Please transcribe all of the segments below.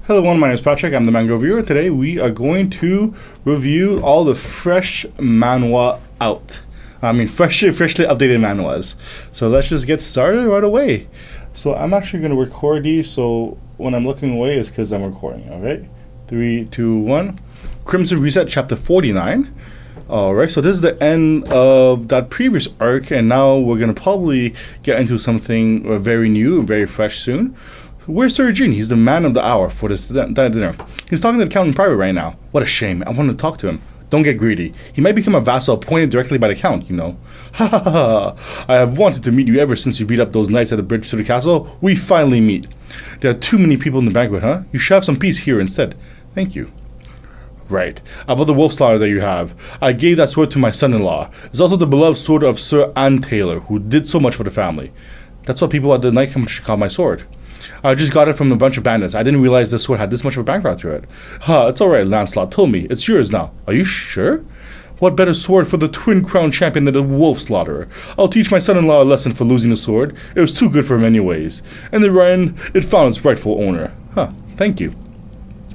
Hello everyone, my name is Patrick, I'm the manga reviewer. Today we are going to review all the fresh manhwa freshly updated manhwas. So let's just get started right away. So I'm actually going to record these, so when I'm looking away it's because I'm recording, okay? 3, 2, 1. Crimson Reset Chapter 49. Alright, so this is the end of that previous arc, and now we're going to probably get into something very new, very fresh soon. Where's Sir Eugene? He's the man of the hour for this dinner. He's talking to the count in private right now. What a shame. I want to talk to him. Don't get greedy. He might become a vassal appointed directly by the count, you know. Ha ha ha. I have wanted to meet you ever since you beat up those knights at the bridge to the castle. We finally meet. There are too many people in the banquet, huh? You should have some peace here instead. Thank you. Right. About the wolf slaughter that you have. I gave that sword to my son-in-law. It's also the beloved sword of Sir Anne Taylor, who did so much for the family. That's what people at the night competition call my sword. I just got it from a bunch of bandits. I didn't realize this sword had this much of a background to it. It's alright, Lancelot told me. It's yours now. Are you sure? What better sword for the twin crown champion than the wolf slaughterer? I'll teach my son-in-law a lesson for losing the sword. It was too good for him anyways. In the end, it found its rightful owner. Thank you.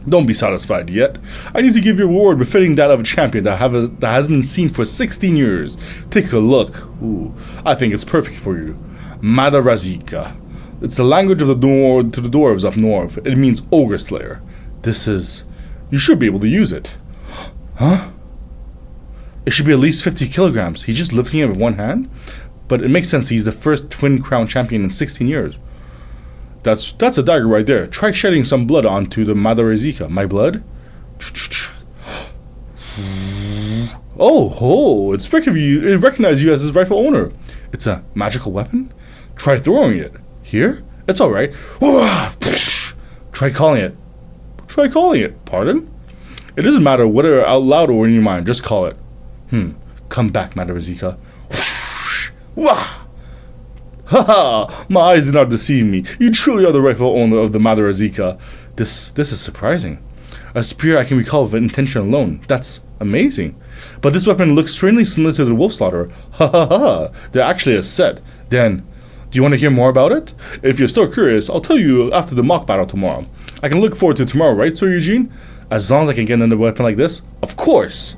Don't be satisfied yet. I need to give you a reward befitting that of a champion that has been seen for 16 years. Take a look. Ooh, I think it's perfect for you. Madarazika. It's the language of the dwarves up north. It means ogre slayer. You should be able to use it. Huh? It should be at least 50 kilograms. He's just lifting it with one hand? But it makes sense, he's the first twin crown champion in 16 years. That's a dagger right there. Try shedding some blood onto the Madarazika. My blood? Oh, it's it recognizes you as its rightful owner. It's a magical weapon? Try throwing it. Here? It's alright. Try calling it. Pardon? It doesn't matter whether out loud or in your mind. Just call it. Come back, Madarazika. Haha! My eyes did not deceive me. You truly are the rightful owner of the Madarazika. This is surprising. A spear I can recall with intention alone. That's amazing. But this weapon looks strangely similar to the wolf slaughterer. They're actually a set. Then, do you want to hear more about it? If you're still curious, I'll tell you after the mock battle tomorrow. I can look forward to tomorrow, right, Sir Eugene? As long as I can get another weapon like this? Of course!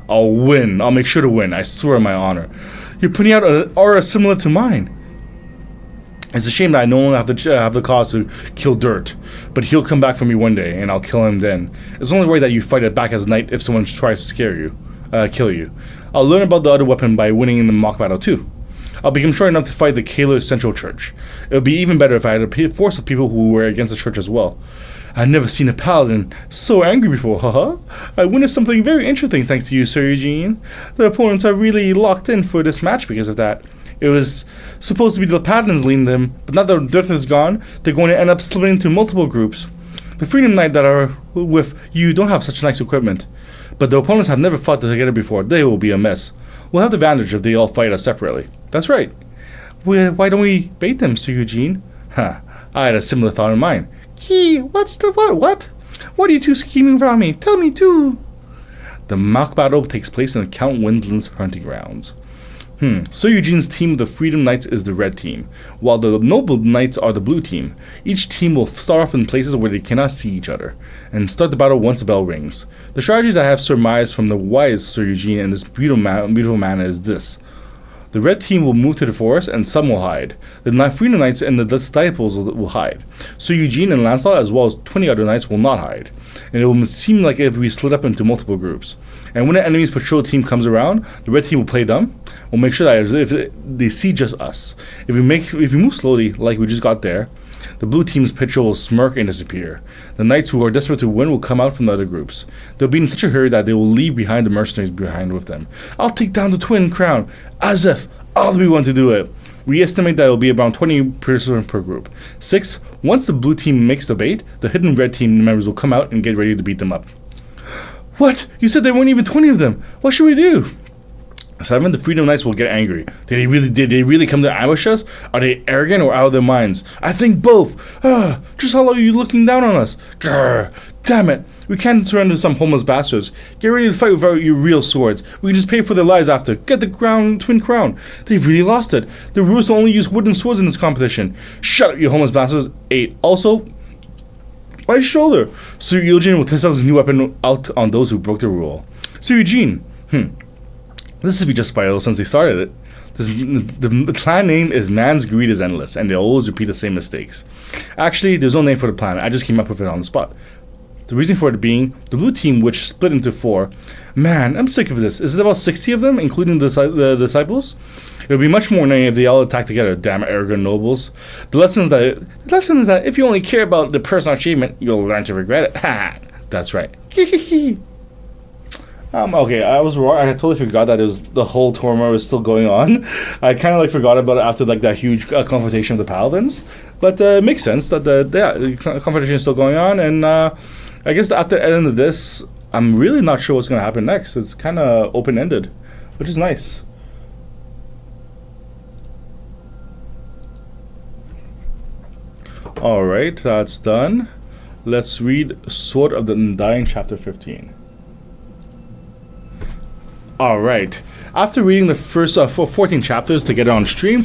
I'll win. I'll make sure to win. I swear on my honor. You're putting out an aura similar to mine. It's a shame that I no longer have the cause to kill Dirt, but he'll come back for me one day, and I'll kill him then. It's only right that you fight it back as a knight if someone tries to kill you. I'll learn about the other weapon by winning in the mock battle too. I'll become strong enough to fight the Kaler Central Church. It would be even better if I had a force of people who were against the church as well. I've never seen a paladin so angry before, I witnessed something very interesting thanks to you, Sir Eugene. The opponents are really locked in for this match because of that. It was supposed to be the paladins leading them, but now that Dirt is gone, they're going to end up splitting into multiple groups. The Freedom Knight that are with you don't have such nice equipment, but the opponents have never fought together before. They will be a mess. We'll have the advantage if they all fight us separately. That's right. Why don't we bait them, Sir Eugene? I had a similar thought in mind. What's the what? What are you two scheming about me? Tell me too. The mock battle takes place in Count Winsland's hunting grounds. Sir Eugene's team of the Freedom Knights is the red team, while the Noble Knights are the blue team. Each team will start off in places where they cannot see each other, and start the battle once the bell rings. The strategies I have surmised from the wise Sir Eugene and this beautiful man is this. The red team will move to the forest, and some will hide. The Freedom Knights and the disciples will hide. Sir Eugene and Lancelot, as well as 20 other knights, will not hide. And it will seem like if we split up into multiple groups. And when the enemy's patrol team comes around, the red team will play dumb. We'll make sure that if they see just us. If we move slowly, like we just got there, the blue team's patrol will smirk and disappear. The knights who are desperate to win will come out from the other groups. They'll be in such a hurry that they will leave behind the mercenaries behind with them. I'll take down the twin crown, as if I'll be one to do it. We estimate that it will be around 20 persons per group. 6. Once the blue team makes the bait, the hidden red team members will come out and get ready to beat them up. What? You said there weren't even 20 of them. What should we do? 7. The Freedom Knights will get angry. Did they really come to ambush us? Are they arrogant or out of their minds? I think both. Just how long are you looking down on us? Grr. Damn it. We can't surrender to some homeless bastards. Get ready to fight without your real swords. We can just pay for their lives after. Get the twin crown. They've really lost it. The rules will only use wooden swords in this competition. Shut up, you homeless bastards. 8. Also, My shoulder! Sir Eugene will test out his new weapon out on those who broke the rule. Sir Eugene! This has been just spiral since they started it. The clan name is Man's Greed is Endless, and they always repeat the same mistakes. Actually, there's no name for the plan. I just came up with it on the spot. The reason for it being, the blue team, which split into 4. Man, I'm sick of this. Is it about 60 of them, including the disciples? It would be much more annoying if they all attacked together, damn arrogant nobles. The lesson is that if you only care about the personal achievement, you'll learn to regret it. Ha! That's right. Okay, I was wrong. I totally forgot that the whole tournament was still going on. I kind of forgot about it after that huge confrontation with the paladins. But it makes sense that the confrontation is still going on, and I guess after the end of this, I'm really not sure what's going to happen next. It's kind of open-ended, which is nice. Alright, that's done. Let's read Sword of the Undying, Chapter 15. Alright, after reading the first 14 chapters to get it on stream,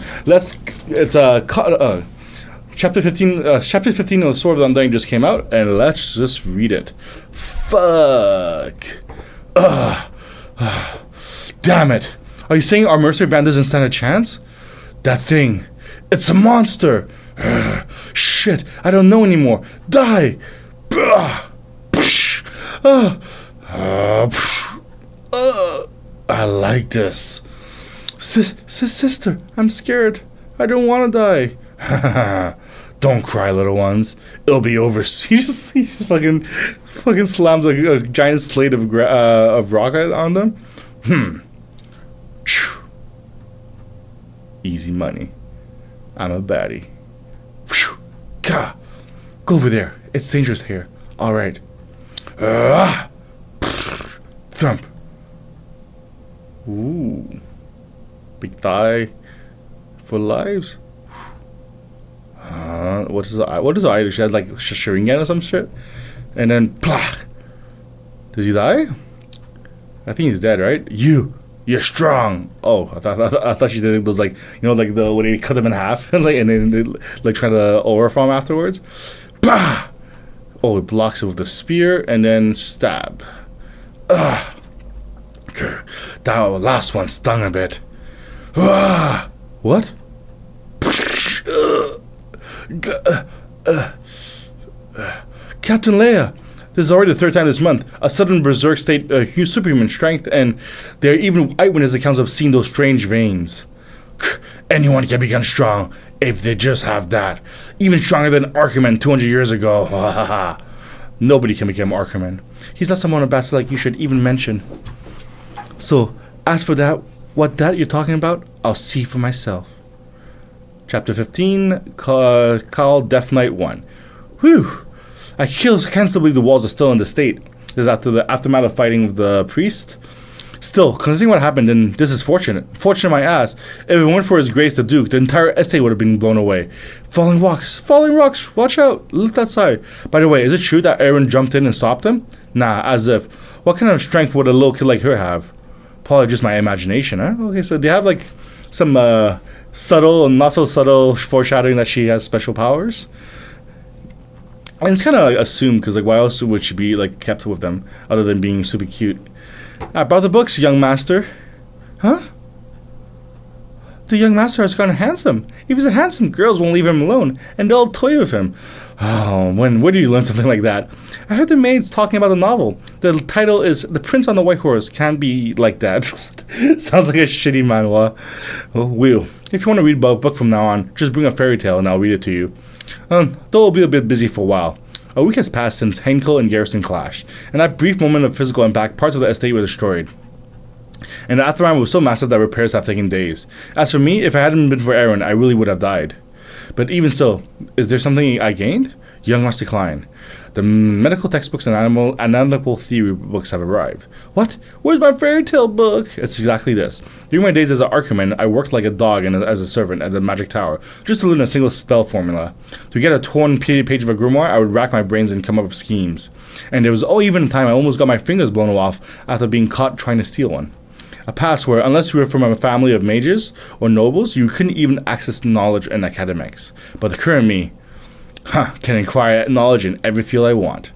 Chapter 15 of the Sword of the Undying just came out, and let's just read it. Fuck. Damn it. Are you saying our mercenary band doesn't stand a chance? That thing. It's a monster. Shit, I don't know anymore. Die. I like this. Sister, I'm scared. I don't want to die. Don't cry, little ones. It'll be over. He just fucking slams a giant slate of rock on them. Easy money. I'm a baddie. Go over there. It's dangerous here. All right. Thump. Ooh. Big thigh for lives. What is the eye do? She had Sharingan or some shit, and then plah. Does he die? I think he's dead, right? You're strong. Oh, I thought she did those when they cut them in half and then they try to overform afterwards. Bah! Oh, it blocks it with the spear and then stab. That last one stung a bit. What? Captain Leia, this is already the 3rd time this month. A sudden berserk state, huge superhuman strength, and there are even eyewitness accounts of seeing those strange veins. Anyone can become strong if they just have that. Even stronger than Archiman 200 years ago. Nobody can become Archiman. He's not someone a bastard like you should even mention. So, as for what you're talking about, I'll see for myself. Chapter 15, called Death Knight 1. Whew! I can't still believe the walls are still in the state. This is after the aftermath of fighting with the priest. Still, considering what happened, then this is fortunate. Fortunate my ass. If it weren't for his grace the Duke, the entire estate would have been blown away. Falling rocks, watch out, look that side. By the way, is it true that Aaron jumped in and stopped him? Nah, as if. What kind of strength would a little kid like her have? Probably just my imagination, huh? Okay, so they have some subtle and not so subtle foreshadowing that she has special powers. And it's kind of assumed, because why else would she be kept with them other than being super cute? I brought the books, young master. Huh? The young master has gotten handsome. If he's a handsome, girls won't leave him alone, and they'll toy with him. Oh, where did you learn something like that? I heard the maids talking about the novel. The title is The Prince on the White Horse. Can't be like that. Sounds like a shitty manhwa. Oh, well, if you want to read a book from now on, just bring a fairy tale and I'll read it to you. Though I'll be a bit busy for a while. A week has passed since Henkel and Garrison clashed. In that brief moment of physical impact, parts of the estate were destroyed. And the aftermath was so massive that repairs have taken days. As for me, if it hadn't been for Aaron, I really would have died. But even so, is there something I gained? Young must decline. The medical textbooks and analytical theory books have arrived. What? Where's my fairy tale book? It's exactly this. During my days as an Archiman, I worked like a dog and as a servant at the Magic Tower, just to learn a single spell formula. To get a torn page of a grimoire, I would rack my brains and come up with schemes. And there was even a time I almost got my fingers blown off after being caught trying to steal one. A past where, unless you were from a family of mages or nobles, you couldn't even access knowledge and academics. But the current me, Can acquire knowledge in every field I want.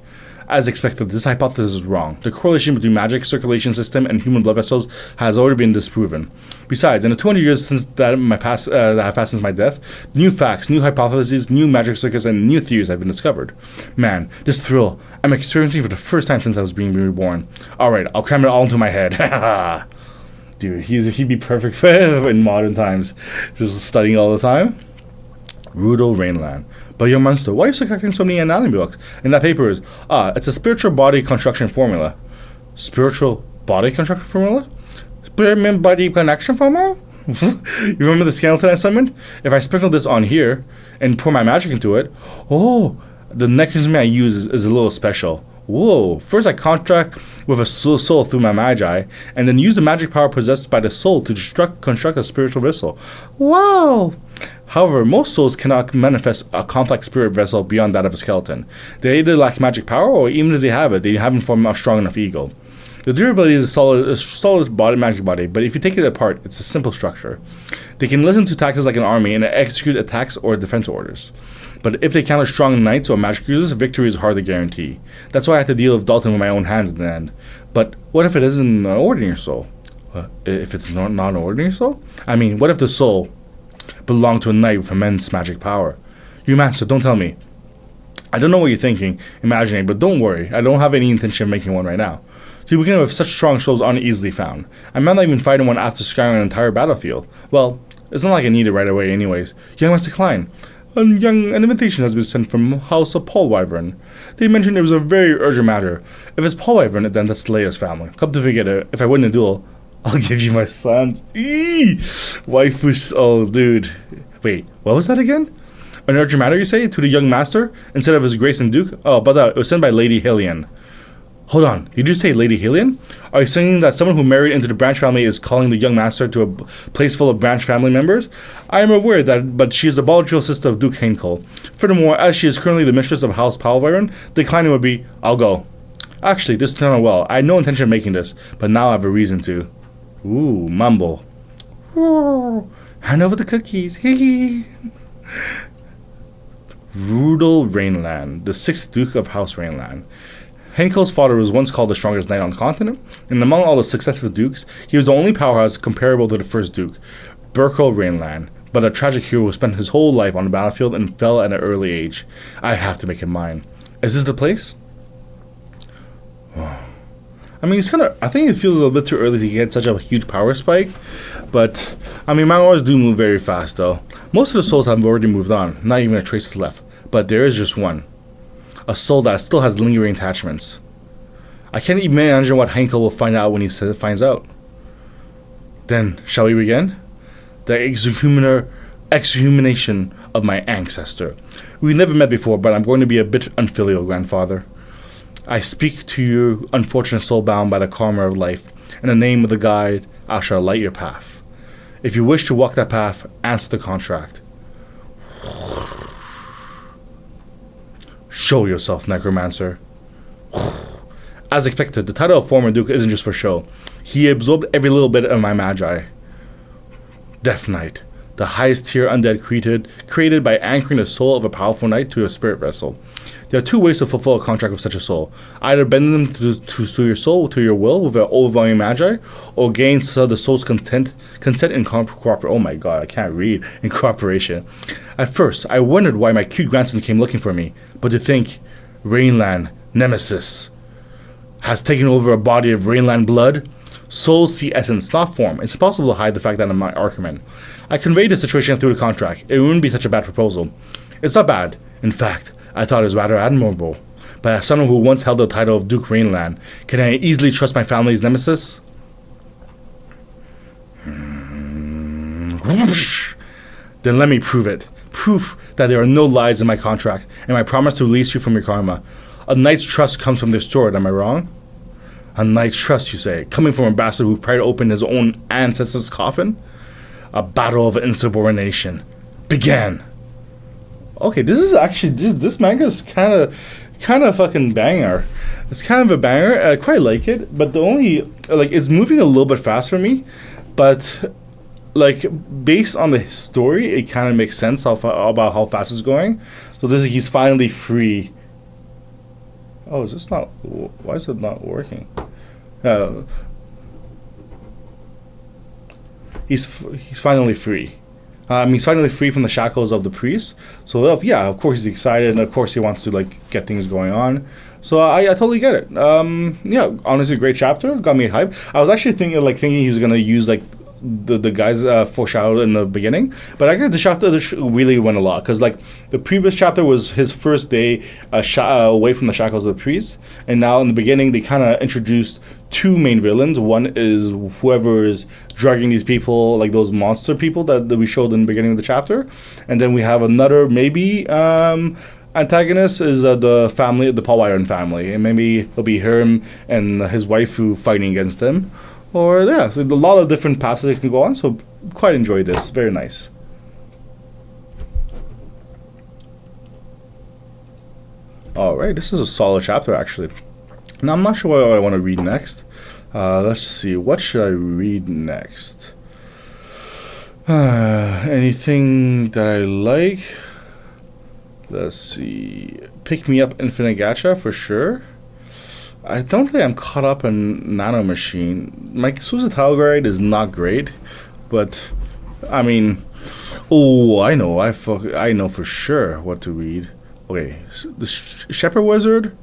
As expected, this hypothesis is wrong. The correlation between magic circulation system and human blood vessels has already been disproven. Besides, in the 200 years since that have passed since my death, new facts, new hypotheses, new magic circuits, and new theories have been discovered. Man, this thrill I'm experiencing for the first time since I was being reborn. Alright, I'll cram it all into my head. Dude, he'd be perfect in modern times. Just studying all the time. Rudol Rainland. But young monster, why are you still collecting so many anatomy books? And that paper is, it's a spiritual body construction formula. Spiritual body construction formula? Spirit body connection formula? You remember the skeleton I summoned? If I sprinkle this on here and pour my magic into it, the mechanism I use is a little special. Whoa, first I contract with a soul through my magi, and then use the magic power possessed by the soul to construct a spiritual vessel. Wow! However, most souls cannot manifest a complex spirit vessel beyond that of a skeleton. They either lack magic power, or even if they have it, they haven't formed a strong enough ego. The durability is a solid body, magic body, but if you take it apart, it's a simple structure. They can listen to tactics like an army and execute attacks or defense orders. But if they counter strong knights or magic users, victory is hard to guarantee. That's why I had to deal with Dalton with my own hands in the end. But what if it isn't an ordinary soul? If it's not an ordinary soul? I mean, what if the soul belonged to a knight with immense magic power? You master, don't tell me. I don't know what you're thinking, imagining, but don't worry. I don't have any intention of making one right now. To begin with, such strong souls aren't easily found. I might not even find one after scouring an entire battlefield. Well, it's not like I need it right away anyways. Young Master Klein, an invitation has been sent from House of Paul Wyvern. They mentioned it was a very urgent matter. If it's Paul Wyvern, then that's Leia's family. Come to forget it, if I win a duel, I'll give you my son. Waifu. Oh, dude. Wait, what was that again? An urgent matter, you say, to the young master, instead of his grace and duke? Oh, but it was sent by Lady Hillian. Hold on, did you say Lady Hillian? Are you saying that someone who married into the branch family is calling the young master to a place full of branch family members? I am aware that, but she is the biological sister of Duke Henkel. Furthermore, as she is currently the mistress of House Palvern, declining would be, I'll go. Actually, this turned out well. I had no intention of making this, but now I have a reason to. Ooh, mumble. Hand over the cookies. Hee. Rudol Rainland, the 6th Duke of House Rainland. Henkel's father was once called the strongest knight on the continent, and among all the successive dukes, he was the only powerhouse comparable to the first duke, Burko Rainland, but a tragic hero who spent his whole life on the battlefield and fell at an early age. I have to make it mine. Is this the place? I mean, I think it feels a little bit too early to get such a huge power spike, but, I mean, manhwas do move very fast, though. Most of the souls have already moved on, not even a trace is left, but there is just one. A soul that still has lingering attachments. I can't even imagine what Henkel will find out when he finds out. Then, shall we begin? The exhumation of my ancestor. We never met before, but I'm going to be a bit unfilial, grandfather. I speak to you, unfortunate soul bound by the karma of life. In the name of the guide, I shall light your path. If you wish to walk that path, answer the contract. Show yourself, necromancer. As expected, the title of former duke isn't just for show. He absorbed every little bit of my magi. Death Knight, the highest tier undead created by anchoring the soul of a powerful knight to a spirit vessel. There are two ways to fulfill a contract with such a soul. Either bend them to your soul, to your will, with an overwhelming magi, or gain the soul's consent in cooperation. Oh my god, I can't read. In cooperation. At first, I wondered why my cute grandson came looking for me, but to think, Rainland, Nemesis, has taken over a body of Rainland blood. Souls see essence, not form. It's impossible to hide the fact that I'm my Archiman. I conveyed the situation through the contract. It wouldn't be such a bad proposal. It's not bad. In fact, I thought it was rather admirable. But as someone who once held the title of Duke Rainland, can I easily trust my family's nemesis? Then let me prove it. Proof that there are no lies in my contract, and my promise to release you from your karma. A knight's trust comes from their sword, am I wrong? A knight's trust, you say, coming from a bastard who prior to open his own ancestor's coffin? A battle of insubordination began. Okay, this is actually, this manga is kind of fucking banger. It's kind of a banger. I quite like it, but the only, like, it's moving a little bit fast for me, but, like, based on the story, it kind of makes sense about how fast it's going. So he's finally free. Oh, is this not? Why is it not working? He's finally free. He's finally free from the shackles of the priest. So yeah, of course he's excited, and of course he wants to like get things going on. So I totally get it. Yeah, honestly, great chapter. Got me hyped. I was actually thinking he was gonna use like the guys foreshadowed in the beginning, but I guess the chapter really went a lot, because like the previous chapter was his first day away from the shackles of the priest, and now in the beginning they kind of introduced two main villains. One is whoever is drugging these people, like those monster people that we showed in the beginning of the chapter, and then we have another maybe antagonist is the family, the Paul Iron family, and maybe it'll be him and his wife who fighting against him. Or yeah, so a lot of different paths that they can go on. So quite enjoyed this. Very nice. All right, this is a solid chapter actually. Now I'm not sure what I want to read next. Let's see. What should I read next? Anything that I like? Let's see. Pick Me Up Infinite Gacha for sure. I don't think I'm caught up in Nano Machine. My Suzutal grade is not great, but I mean, I know for sure what to read. Okay, the Shepherd Wizard,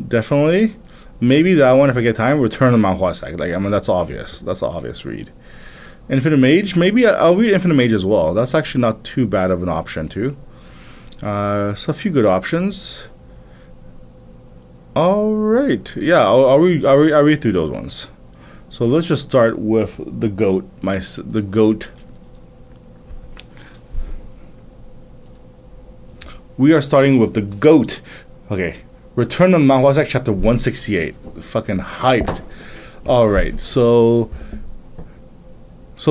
definitely. Maybe that one if I get time. Return to Manhwa Updates. Like, I mean, that's obvious. That's an obvious read. Infinite Mage, maybe I'll read Infinite Mage as well. That's actually not too bad of an option too. So a few good options. All right, yeah, I'll read through those ones. So let's just start with the goat. The goat. We are starting with the goat. Okay, Return to Manhwa Updates chapter 168. Fucking hyped. All right, so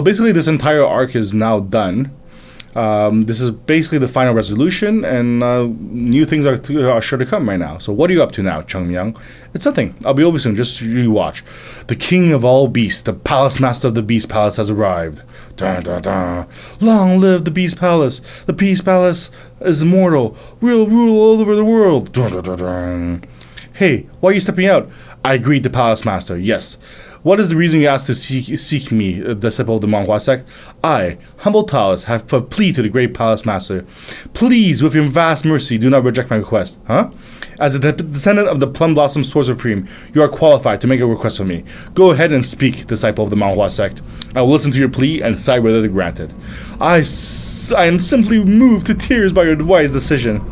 basically this entire arc is now done. This is basically the final resolution, and new things are sure to come right now. So what are you up to now, Chung Myung? It's nothing. I'll be over soon. Just you watch. The king of all beasts, the palace master of the Beast Palace has arrived. Dun, dun, dun. Long live the Beast Palace. The Beast Palace is immortal. We'll rule all over the world. Dun, dun, dun, dun. Hey, why are you stepping out? I greet the palace master. Yes. What is the reason you asked to seek me, disciple of the Manhwa sect? I, humble Taoist, have a plea to the great palace master. Please, with your vast mercy, do not reject my request. Huh? As a descendant of the Plum Blossom Sword Supreme, you are qualified to make a request of me. Go ahead and speak, disciple of the Manhwa sect. I will listen to your plea and decide whether to grant it. I am simply moved to tears by your wise decision.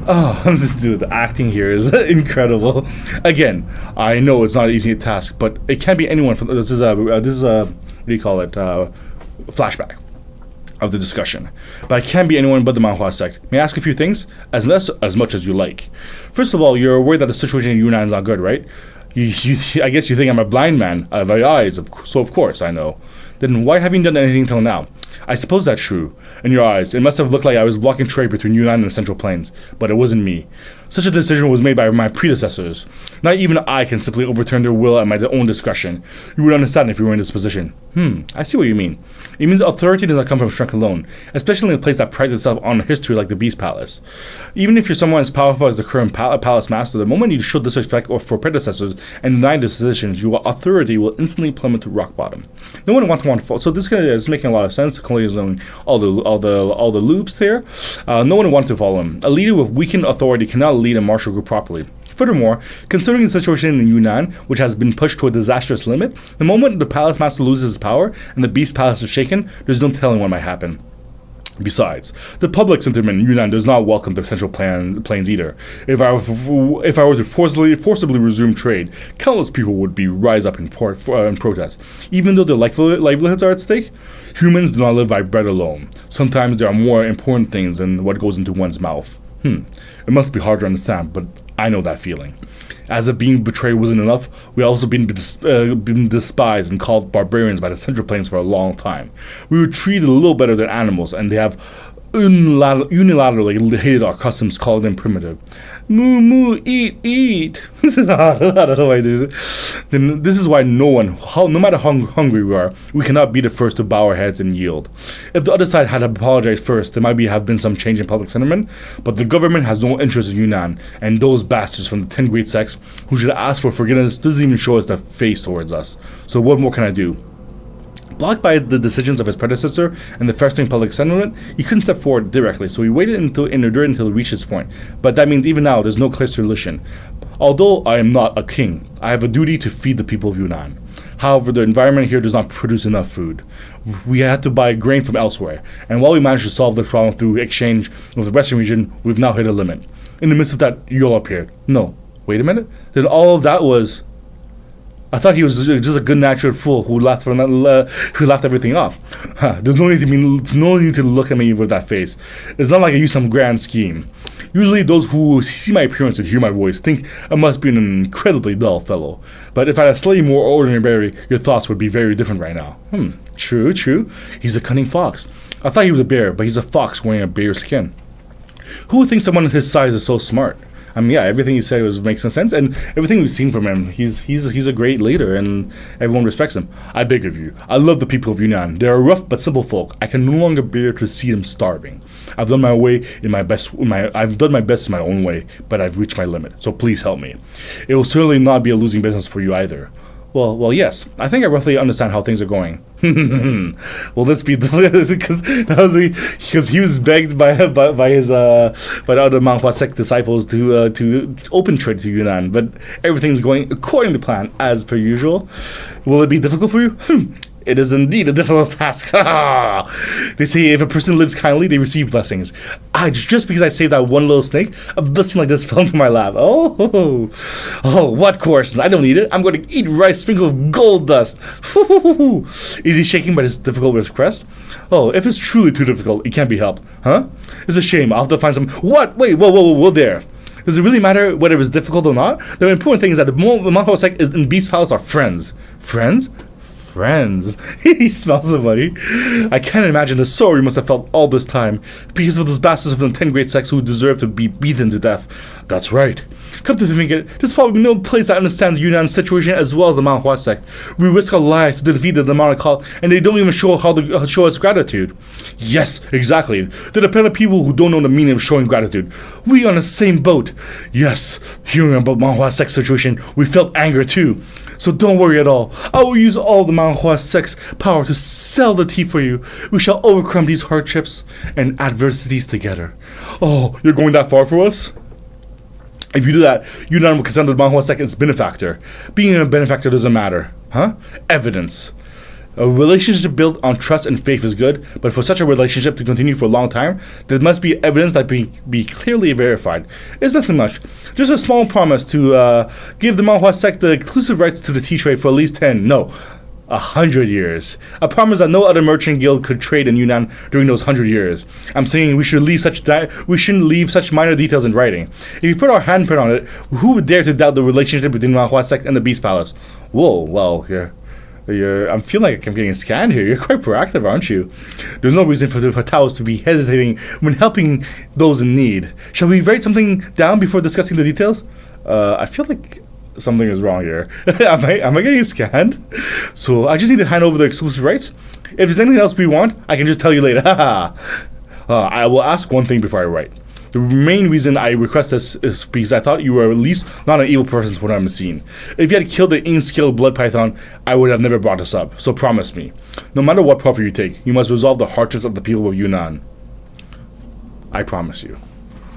Oh, dude, the acting here is incredible. Again, I know it's not an easy task, but it can't be anyone. This is a what do you call it? Flashback of the discussion. But it can't be anyone but the Manhwa sect. May I ask a few things? As much as you like. First of all, you're aware that the situation in Yunnan is not good, right? I guess you think I'm a blind man. I have eyes, so of course I know. Then why haven't you done anything till now? I suppose that's true. In your eyes, it must have looked like I was blocking trade between Yunnan and the Central Plains, but it wasn't me. Such a decision was made by my predecessors. Not even I can simply overturn their will at my own discretion. You would understand if you were in this position. I see what you mean. It means authority does not come from strength alone, especially in a place that prides itself on history like the Beast Palace. Even if you're someone as powerful as the current palace master, the moment you show disrespect for predecessors and deny decisions, your authority will instantly plummet to rock bottom. No one wants to fall. So this is making a lot of sense. Clearly, all the loops there. No one wanted to follow him. A leader with weakened authority cannot lead a martial group properly. Furthermore, considering the situation in Yunnan, which has been pushed to a disastrous limit, the moment the palace master loses his power and the Beast Palace is shaken, there's no telling what might happen. Besides, the public sentiment in Yunnan does not welcome the Central Plains either. If I were to forcibly resume trade, countless people would rise up in protest. Even though their livelihoods are at stake, humans do not live by bread alone. Sometimes there are more important things than what goes into one's mouth. It must be hard to understand, but I know that feeling. As if being betrayed wasn't enough, we also been despised and called barbarians by the Central Plains for a long time. We were treated a little better than animals, and they have unilaterally hated our customs, calling them primitive. Moo moo, eat. I don't know why I do this. Then this is why no matter how hungry we are, we cannot be the first to bow our heads and yield. If the other side had apologized first, there might have been some change in public sentiment, but the government has no interest in Yunnan, and those bastards from the 10 great sects who should ask for forgiveness doesn't even show us their face towards us. So what more can I do? Blocked by the decisions of his predecessor and the festering public sentiment, he couldn't step forward directly, so he waited until he reached his point. But that means even now, there's no clear solution. Although I am not a king, I have a duty to feed the people of Yunnan. However, the environment here does not produce enough food. We had to buy grain from elsewhere, and while we managed to solve the problem through exchange with the western region, we've now hit a limit. In the midst of that, you all appeared. No, wait a minute. Then all of that was... I thought he was just a good natured fool who laughed everything off. There's no need to look at me with that face. It's not like I use some grand scheme. Usually those who see my appearance and hear my voice think I must be an incredibly dull fellow. But if I had a slightly more ordinary berry, your thoughts would be very different right now. True. He's a cunning fox. I thought he was a bear, but he's a fox wearing a bear skin. Who would think someone his size is so smart? I mean, yeah, everything he said makes some sense, and everything we've seen from him, he's a great leader, and everyone respects him. I beg of you, I love the people of Yunnan. They are rough but simple folk. I can no longer bear to see them starving. I've done my best in my own way, but I've reached my limit. So please help me. It will certainly not be a losing business for you either. Well, yes. I think I roughly understand how things are going. Will this be because he was begged by the other Manhwa sect disciples to open trade to Yunnan, but everything's going according to plan as per usual. Will it be difficult for you? It is indeed a difficult task. They say if a person lives kindly, they receive blessings. Just because I saved that one little snake, a blessing like this fell into my lap. Oh, what course? I don't need it. I'm going to eat rice sprinkled with gold dust. Is he shaking by this difficult request? Oh, if it's truly too difficult, it can't be helped. Huh? It's a shame. I'll have to find some... What? Wait, whoa there. Does it really matter whether it's difficult or not? The important thing is that the Manhwa sect and Beast Palace are friends. Friends? He smells somebody. I can't imagine the sorrow he must have felt all this time because of those bastards from the 10 great sects who deserve to be beaten to death. That's right. Come to think of it, there's probably no place that understands Yunnan's situation as well as the Manhwa sect. We risk our lives to defeat the demonic cult, and they don't even show us gratitude. Yes, exactly. They're the kind of people who don't know the meaning of showing gratitude. We are on the same boat. Yes, hearing about Manhwa sect's situation, we felt anger too. So don't worry at all. I will use all the Manhwa sect's power to sell the tea for you. We shall overcome these hardships and adversities together. Oh, you're going that far for us? If you do that, Yunnan will consider the Manhwa sect as benefactor. Being a benefactor doesn't matter. Huh? Evidence. A relationship built on trust and faith is good, but for such a relationship to continue for a long time, there must be evidence that be clearly verified. It's nothing much. Just a small promise to give the Manhwa sect the exclusive rights to the tea trade for at least 100 years. A promise that no other merchant guild could trade in Yunnan during those 100 years. I'm saying we shouldn't leave such minor details in writing. If you put our handprint on it, who would dare to doubt the relationship between the Manhwa sect and the Beast Palace? Whoa, well, I'm feeling like I'm getting scanned here. You're quite proactive, aren't you? There's no reason for the Pataos to be hesitating when helping those in need. Shall we write something down before discussing the details? I feel like something is wrong here. Am I getting scanned? So I just need to hand over the exclusive rights. If there's anything else we want, I can just tell you later. I will ask one thing before I write. The main reason I request this is because I thought you were at least not an evil person from what I'm seeing. If you had killed the unskilled blood python, I would have never brought this up. So promise me, no matter what profit you take, you must resolve the hardships of the people of Yunnan. I promise you.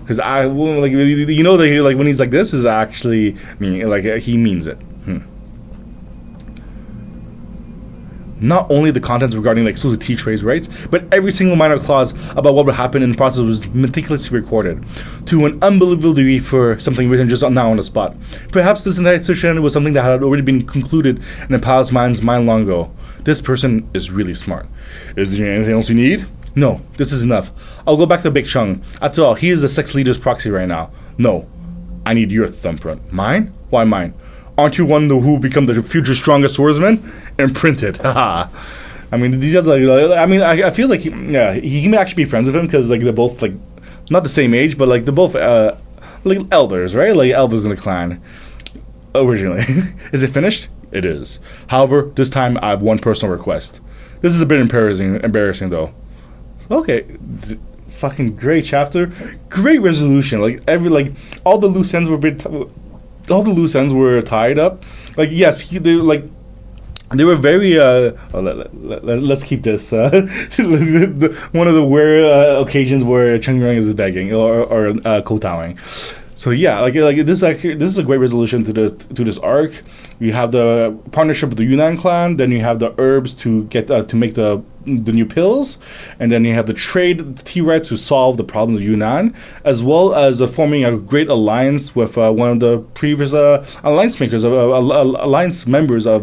Because when he's like this is actually he means it. Not only the contents regarding exclusive tea trades rights, but every single minor clause about what would happen in the process was meticulously recorded, to an unbelievable degree for something written just now on the spot. Perhaps this entire situation was something that had already been concluded in the palace mind's mind long ago. This person is really smart. Is there anything else you need? No, this is enough. I'll go back to Big Chung. After all, he is the sex leader's proxy right now. No, I need your thumbprint. Mine? Why mine? Aren't you one who will become the future strongest swordsman? Imprinted. Haha. I mean, these guys I mean, I feel like he can actually be friends with him because like they're both like not the same age, but like they're both like elders, right? Like elders in the clan. Originally, is it finished? It is. However, this time I have one personal request. This is a bit embarrassing though. Okay, fucking great chapter, great resolution. Like all the loose ends were tied up. Like yes, they were very. Let's keep this. One of the rare occasions where Chung Yung is begging or kowtowing. So yeah, like this is a great resolution to this arc. You have the partnership with the Yunnan clan, then you have the herbs to get to make the new pills, and then you have the trade T-Red to solve the problems of Yunnan, as well as forming a great alliance with one of the previous alliance members of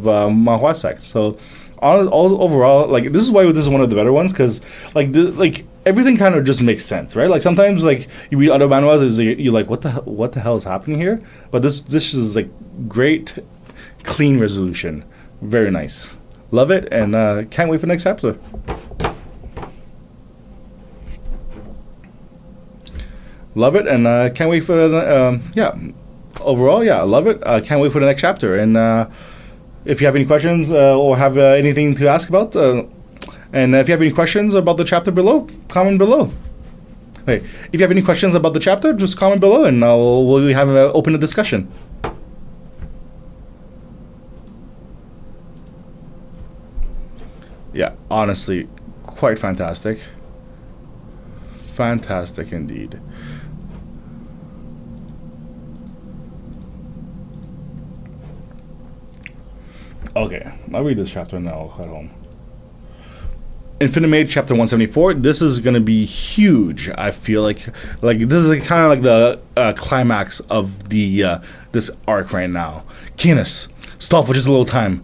Manhwa sect. So all overall, like this is why this is one of the better ones because everything kind of just makes sense, right? Like sometimes like you read other manhwas, you're like, what the hell is happening here? But this is like great, clean resolution, very nice, love it, and can't wait for the next chapter. Love it, and can't wait for the overall, love it. Can't wait for the next chapter, and if you have any questions or have anything to ask about. And if you have any questions about the chapter below, comment below. Hey, if you have any questions about the chapter, just comment below and we'll have an open discussion. Yeah, honestly, quite fantastic. Fantastic indeed. Okay, I'll read this chapter and I'll head home. Infinite Maid chapter 174. This is going to be huge. I feel like this is kind of like the climax of the this arc right now. Canis, stop for just a little time.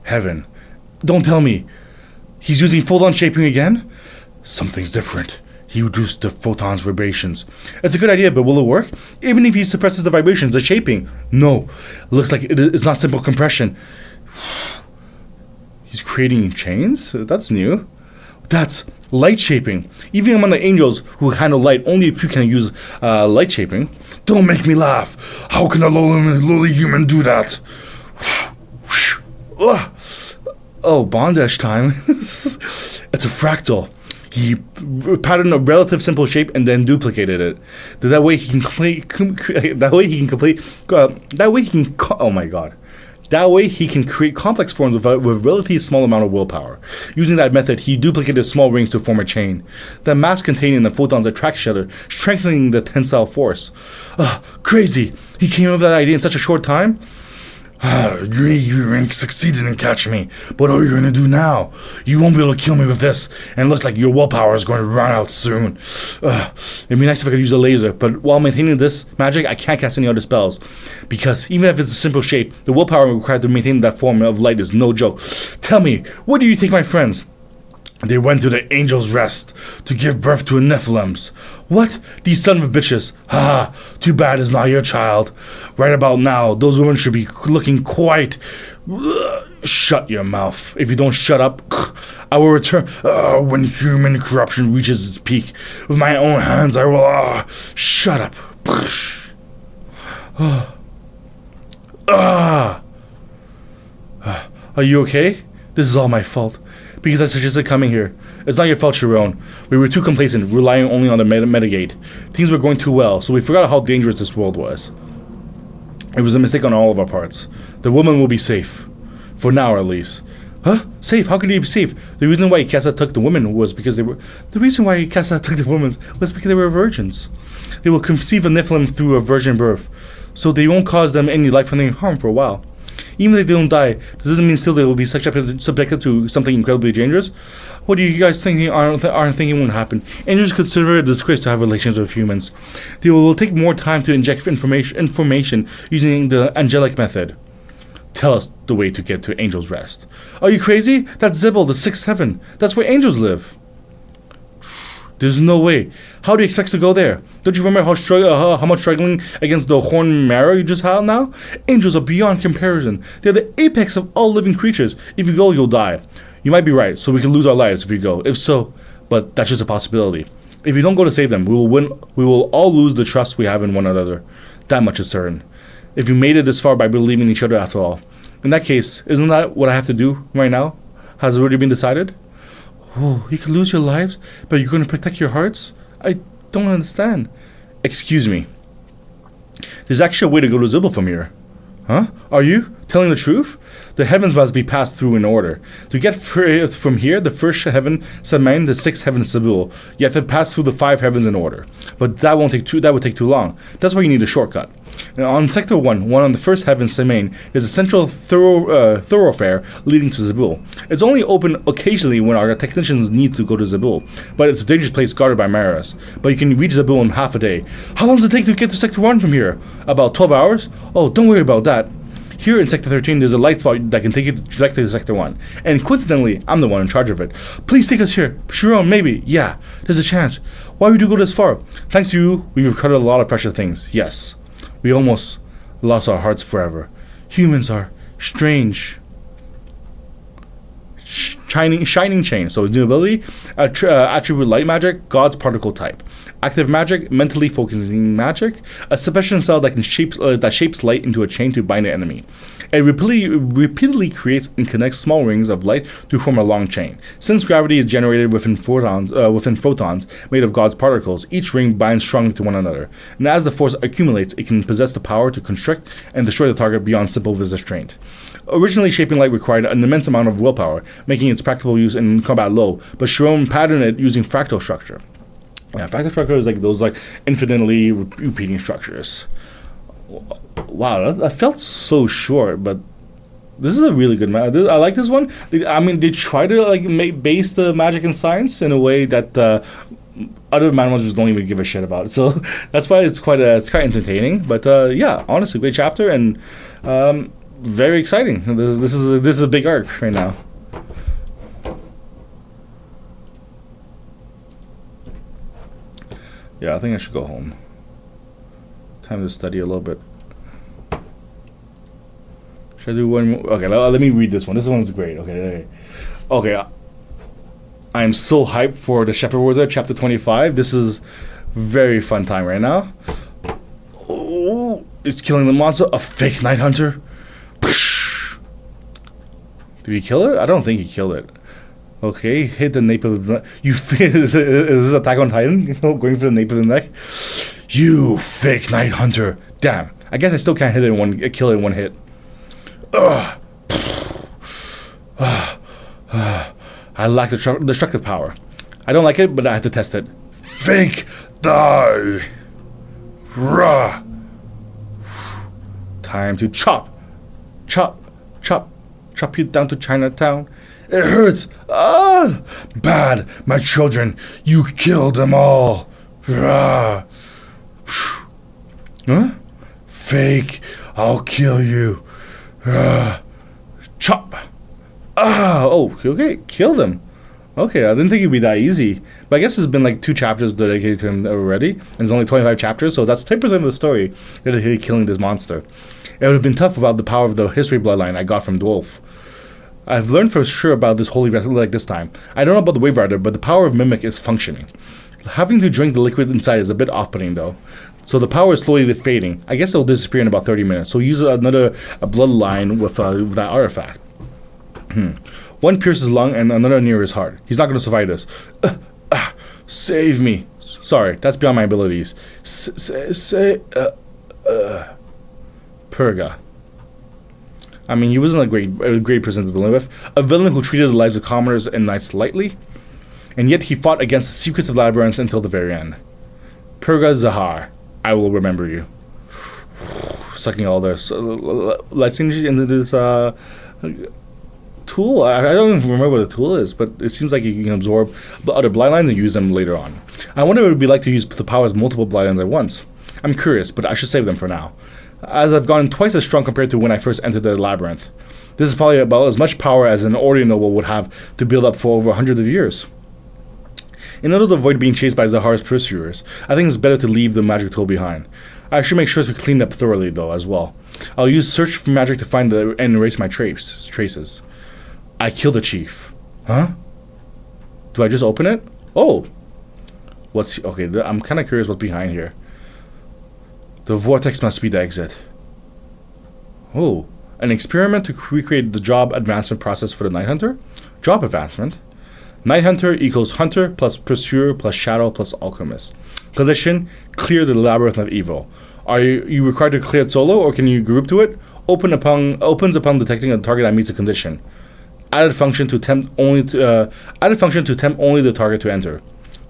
Heaven, don't tell me he's using photon shaping again. Something's different. He reduced the photon's vibrations. It's a good idea, but will it work? Even if he suppresses the vibrations, the shaping. No, looks like it's not simple compression. He's creating chains? That's new. That's light shaping. Even among the angels who handle light, only a few can use light shaping. Don't make me laugh. How can a lowly human do that? Oh, bondage time. It's a fractal. He patterned a relative simple shape and then duplicated it. That way he can oh my god. That way he can create complex forms with a relatively small amount of willpower. Using that method, he duplicated small rings to form a chain. The mass containing the photons attract each other, strengthening the tensile force. Crazy! He came up with that idea in such a short time? You succeeded in catching me, but what are you going to do now? You won't be able to kill me with this, and it looks like your willpower is going to run out soon. It'd be nice if I could use a laser, but while maintaining this magic, I can't cast any other spells, because even if it's a simple shape, the willpower required to maintain that form of light is no joke. Tell me, what do you think, my friends? They went to the Angel's Rest to give birth to a Nephilims. What? These son of bitches. Ha! Too bad it's not your child. Right about now, those women should be looking quite... Shut your mouth. If you don't shut up, I will return... when human corruption reaches its peak, with my own hands I will... Shut up. Are you okay? This is all my fault. Because I suggested coming here. It's not your fault, Sharon. We were too complacent, relying only on the metagate. Things were going too well, so we forgot how dangerous this world was. It was a mistake on all of our parts. The woman will be safe. For now, at least. Huh? Safe? How could he be safe? The reason why Ikasa took the women was because they were... The reason why Ikasa took the women was because they were virgins. They will conceive a Nephilim through a virgin birth, so they won't cause them any life-threatening harm for a while. Even if they don't die, this doesn't mean still they will be subjected to something incredibly dangerous. What do you guys think aren't thinking won't happen? Angels consider it a disgrace to have relations with humans. They will take more time to inject information using the angelic method. Tell us the way to get to Angel's Rest. Are you crazy? That's Zibble, the sixth heaven. That's where angels live. There's no way. How do you expect to go there? Don't you remember how much struggling against the horned marrow you just had now? Angels are beyond comparison. They're the apex of all living creatures. If you go, you'll die. You might be right, so we could lose our lives if we go. If so, but that's just a possibility. If you don't go to save them, we will all lose the trust we have in one another. That much is certain. If you made it this far by believing in each other after all. In that case, isn't that what I have to do right now? Has it already been decided? Oh, you could lose your lives, but you're going to protect your hearts? I don't understand. Excuse me. There's actually a way to go to Zibble from here. Huh? Are you telling the truth? The heavens must be passed through in order. To get from here, the first heaven, Samain, the sixth heaven, Sabul. You have to pass through the 5 heavens in order. But that would take too long. That's why you need a shortcut. Now, on Sector 1 on the first heaven, Samain, is a central thoroughfare leading to Zabul. It's only open occasionally when our technicians need to go to Zabul, but it's a dangerous place guarded by Maras. But you can reach Zabul in half a day. How long does it take to get to Sector 1 from here? About 12 hours? Oh, don't worry about that. Here in Sector 13, there's a light spot that can take you directly to Sector 1. And coincidentally, I'm the one in charge of it. Please take us here. Sharon, maybe. Yeah, there's a chance. Why would you go this far? Thanks to you, we've recovered a lot of precious things. Yes. We almost lost our hearts forever. Humans are strange. Shining chain. So new ability, attribute light magic, God's particle type. Active magic, mentally focusing magic, a suppression cell that shapes light into a chain to bind an enemy. It repeatedly creates and connects small rings of light to form a long chain. Since gravity is generated within photons made of God's particles, each ring binds strongly to one another. And as the force accumulates, it can possess the power to constrict and destroy the target beyond simple restraint. Originally, shaping light required an immense amount of willpower, making its practical use in combat low, but Sharon patterned it using fractal structure. Yeah, fractal structure is like those infinitely repeating structures. Wow, that felt so short, but this is a really good man. I like this one. They try to base the magic and science in a way that other manuals just don't even give a shit about it. So that's why it's quite entertaining. But yeah, honestly, great chapter and very exciting. This is a big arc right now. Yeah, I think I should go home. Time to study a little bit. Should I do one more? Okay, let me read this one. This one's great. Okay. I am so hyped for the Shepherd Wizard, chapter 25. This is very fun time right now. Oh, it's killing the monster. A fake Night Hunter. Did he kill it? I don't think he killed it. Okay, hit the nape of the neck. Is this Attack on Titan? Going for the nape of the neck? You fake Night Hunter. Damn. I guess I still can't kill it in one hit. I lack the destructive power. I don't like it, but I have to test it. Fake die. Rah. Time to chop you down to Chinatown. It hurts. Ah, bad. My children, you killed them all. Rah. Huh? Fake. I'll kill you. Chop. Okay, kill them. Okay, I didn't think it'd be that easy. But I guess there's been 2 chapters dedicated to him already. And there's only 25 chapters, so that's 10% of the story dedicated to killing this monster. It would have been tough without the power of the history bloodline I got from Dwolf. I've learned for sure about this holy relic this time. I don't know about the Wave Rider, but the power of Mimic is functioning. Having to drink the liquid inside is a bit off-putting though. So the power is slowly fading. I guess it'll disappear in about 30 minutes. So use another bloodline with that artifact. One pierces his lung and another near his heart. He's not going to survive this. Save me. Sorry, that's beyond my abilities. Purga. I mean, he wasn't a great person to live with. A villain who treated the lives of commoners and knights lightly. And yet he fought against the secrets of labyrinths until the very end. Purga Zahar, I will remember you. Sucking all this light energy into this tool. I don't even remember what the tool is, but it seems like you can absorb the other bloodlines and use them later on. I wonder what it would be like to use the powers of multiple bloodlines at once. I'm curious, but I should save them for now, as I've gotten twice as strong compared to when I first entered the labyrinth. This is probably about as much power as an ordinary noble would have to build up for over 100 years. In order to avoid being chased by Zahar's pursuers, I think it's better to leave the magic tool behind. I should make sure to clean up thoroughly, though, as well. I'll use search for magic to find and erase my traces. I killed the chief. Huh? Do I just open it? Oh! Okay, I'm kind of curious what's behind here. The vortex must be the exit. Oh. An experiment to recreate the job advancement process for the Night Hunter? Job advancement? Night Hunter equals Hunter plus Pursuer plus Shadow plus Alchemist. Condition, clear the Labyrinth of Evil. Are you required to clear it solo, or can you group to it? Opens upon detecting a target that meets a condition. Added function to tempt only the target to enter.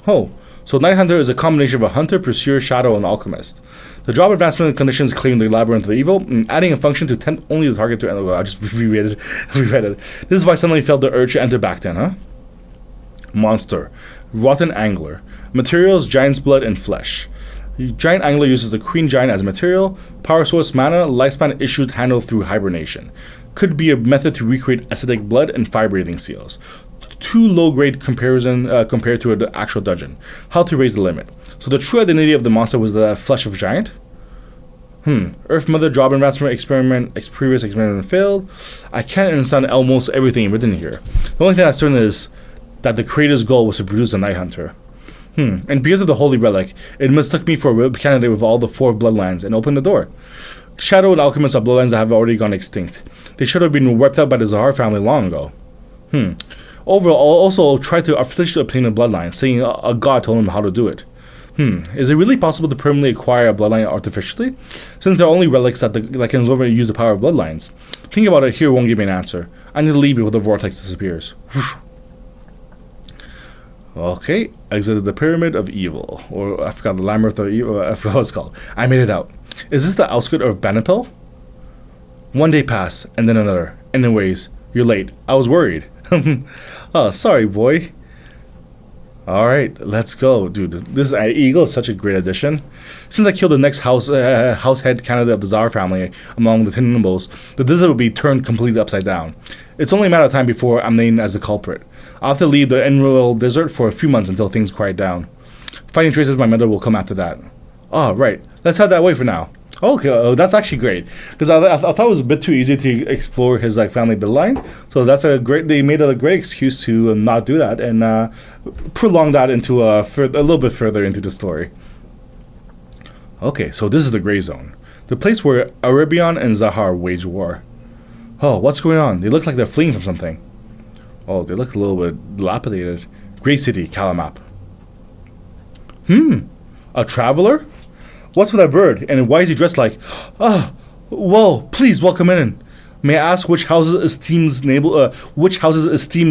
Oh, so Night Hunter is a combination of a Hunter, Pursuer, Shadow, and Alchemist. The job advancement condition is clearing the Labyrinth of Evil, and adding a function to tempt only the target to enter. Well, I just reread it. This is why I suddenly felt the urge to enter back then, huh? Monster. Rotten Angler. Materials, Giant's Blood, and Flesh. The Giant Angler uses the Queen Giant as material. Power source, mana, lifespan issued handled through hibernation. Could be a method to recreate acidic blood and fire-breathing seals. Too low-grade comparison compared to the actual dungeon. How to raise the limit. So the true identity of the monster was the Flesh of Giant? Earth Mother job advancement previous experiment failed. I can't understand almost everything written here. The only thing that's certain is that the creator's goal was to produce a Night Hunter. And because of the Holy Relic, it mistook me for a candidate with all the 4 bloodlines and opened the door. Shadow and Alchemist are bloodlines that have already gone extinct. They should have been wiped out by the Zahar family long ago. Overall, also tried to officially obtain a bloodline, saying a god told him how to do it. Is it really possible to permanently acquire a bloodline artificially? Since there are only relics that can absorb and use the power of bloodlines. Thinking about it here won't give me an answer. I need to leave before the vortex disappears. Okay, exited the Pyramid of Evil. Or I forgot, the Labyrinth of Evil, I forgot what it's called. I made it out. Is this the outskirt of Banapel? One day passed, and then another. Anyways, you're late. I was worried. Oh, sorry, boy. Alright, let's go. Dude, this Eagle is such a great addition. Since I killed the next house head candidate of the Zahar family among the 10 Nimbles, the desert will be turned completely upside down. It's only a matter of time before I'm named as the culprit. I'll have to leave the Enroll Desert for a few months until things quiet down. Finding traces of my mother will come after that. Oh, right. Let's head that way for now. Okay, that's actually great. Because I thought it was a bit too easy to explore his family bloodline. So that's they made a great excuse to not do that and prolong that into a little bit further into the story. Okay, so this is the Grey Zone. The place where Arabian and Zahar wage war. Oh, what's going on? They look like they're fleeing from something. Oh, they look a little bit dilapidated. Grey City, Kalamap. A traveler? What's with that bird? And why is he dressed like? Whoa! Please welcome in. May I ask which house's esteemed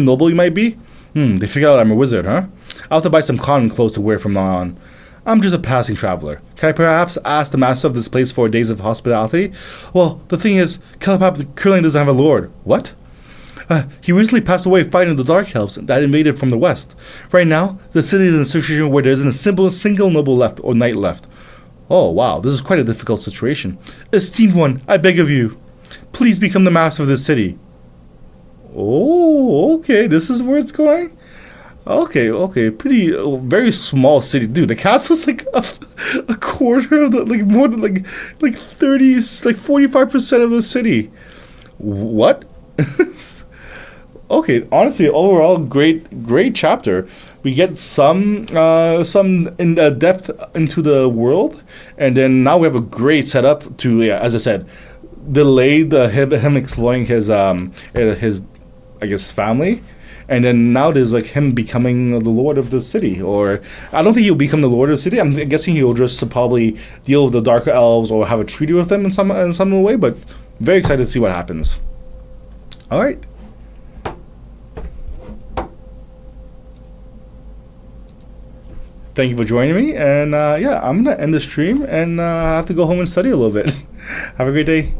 noble you might be? They figured out I'm a wizard, huh? I'll have to buy some cotton clothes to wear from now on. I'm just a passing traveler. Can I perhaps ask the master of this place for days of hospitality? Well, the thing is, Kalapap currently doesn't have a lord. What? He recently passed away fighting the Dark Elves that invaded from the west. Right now, the city is in a situation where there isn't a single noble left or knight left. Oh, wow, this is quite a difficult situation. Esteemed one, I beg of you, please become the master of this city. Oh, okay, this is where it's going? Okay, pretty, very small city. Dude, the castle's like a quarter of the, more than like 30, 45% of the city. What? Okay, honestly, overall, great chapter. We get some in depth into the world, and then now we have a great setup to, as I said, delay him exploring his I guess family, and then now there's him becoming the lord of the city. Or I don't think he'll become the lord of the city. I'm guessing he'll just probably deal with the Dark Elves or have a treaty with them in some way. But very excited to see what happens. All right. Thank you for joining me, and I'm gonna end the stream and I have to go home and study a little bit. Have a great day.